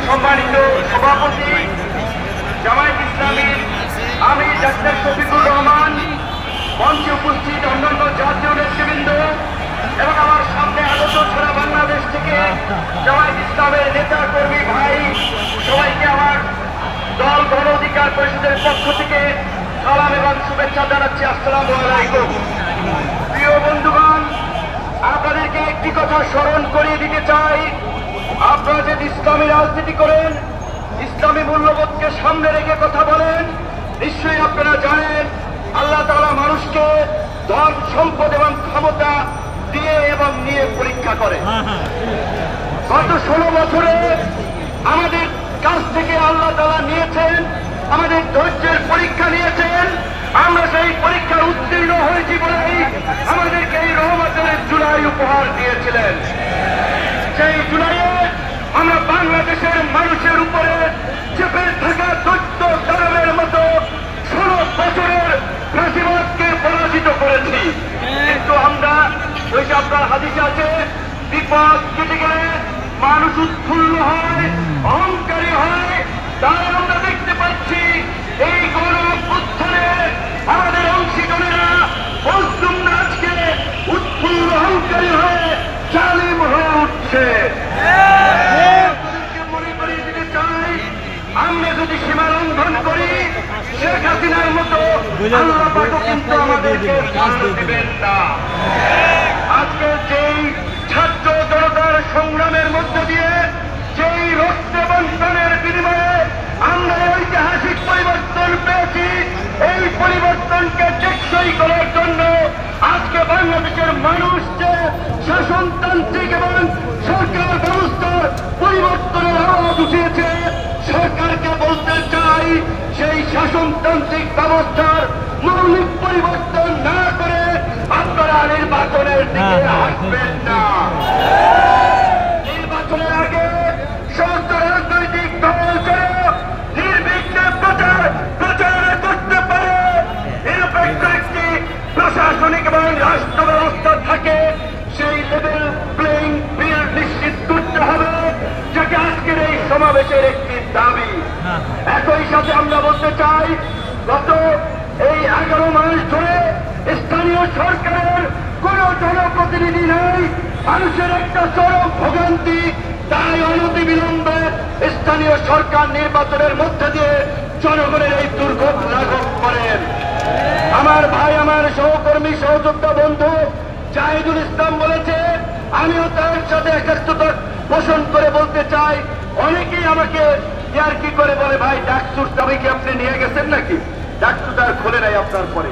সম্মানিত সভাপতি জামায়াত ইসলামীর আমি ডাক্তার শফিকুর রহমান, মঞ্চে উপস্থিত অন্যান্য জাতীয় নেতৃবৃন্দ এবং আমার সামনে আগত সারা বাংলাদেশ থেকে জামায়াত ইসলামের নেতা কর্মী ভাই সবাইকে আমার দল গণ অধিকার পরিষদের পক্ষ থেকে সালাম এবং শুভেচ্ছা জানাচ্ছি। আসসালামু আলাইকুম। প্রিয় বন্ধুগণ, আপনাদেরকে একটি কথা স্মরণ করিয়ে দিতে চাই, আপনারা যদি ইসলামী রাজনীতি করেন, ইসলামী মূল্যবোধকে সামনে রেখে কথা বলেন, নিশ্চয়ই আপনারা জানেন আল্লাহ তাআলা মানুষকে ধন সম্পদ এবং ক্ষমতা দিয়ে এবং নিয়ে পরীক্ষা করে। গত 16 বছরে আমাদের কাছ থেকে আল্লাহ তাআলা নিয়েছেন, আমাদের ধৈর্যের পরীক্ষা নিয়েছেন। আমরা সেই পরীক্ষায় উত্তীর্ণ হয়েছি বলেই আমাদেরকে এই রহমতের জুলাই উপহার দিয়েছিলেন। সেই জুলাইয়ে আমরা বাংলাদেশের মানুষের উপরে চেপে থাকা দৈত্য দানবের মতো 16 বছরের ফাঁসিবাদকে পরাজিত করেছি। কিন্তু আমরা ওই যে আপনার হাদিসে আছে, বিপদ কেটে গেলে মানুষ উৎফুল্ল হয়, অহংকারী হয়। তাই আমরা দেখতে পাচ্ছি এই গণ অভ্যুত্থানে আমাদের অংশীজনেরা মজলুম আজকে উৎফুল্ল অহংকারী হয়ে জালিম হয়ে উঠছে। মনে করিয়ে দিতে চাই, আমরা যদি সীমা লঙ্ঘন করি, শেখ হাসিনার মতো আল্লাহ পাকও কিন্তু আমাদেরকে ছাড় দিবেন না। আজকে যেই ছাত্র জনতার সংগ্রামের মধ্য দিয়ে যেই রক্ত বন্টনের বিনিময়ে আমরা ঐতিহাসিক পরিবর্তন পেয়েছি, এই পরিবর্তনকে টেকসই করার জন্য আজকে বাংলাদেশের মানুষ যে শাসনতান্ত্রিক এবং সরকার ব্যবস্থার পরিবর্তনের আওয়াজ উঠিয়েছে, সরকারকে বলতে চাই সেই শাসনতান্ত্রিক ব্যবস্থার মৌলিক পরিবর্তন না করে আপনারা নির্বাচনের দিকে আসবেন না। নির্বাচনের আগে সমস্ত রাজনৈতিক দল যেন নির্বিঘ্নে প্রচার করতে পারে, নিরপেক্ষ একটি প্রশাসনিক এবং রাষ্ট্র ব্যবস্থা থাকে, সেই লেভেল প্লেইং ফিল্ড নিশ্চিত করতে হবে, যেটা আজকের এই সমাবেশের একটি দাবি। একই সাথে আমরা বলতে চাই, গত এই 11 মাস ধরে স্থানীয় সরকারের কোন জনপ্রতিনিধি নেই, মানুষের একটা চরম ভোগান্তি। তাই অনতিবিলম্বে স্থানীয় সরকার নির্বাচনের মধ্যে দিয়ে জনগণের এই দুর্ভোগ লাঘব করেন। আমার ভাই, আমার সহকর্মী, সহযোদ্ধা বন্ধু জাহিদুল ইসলাম বলেছে, আমিও তার সাথে একাত্মতা পোষণ করে বলতে চাই, অনেকেই আমাকে ইয়ার্কি করে বলে, ভাই ডাকসুর চাবি কি আপনি নিয়ে গেছেন নাকি? ডাকসু তার খোলে নাই আপনার পরে।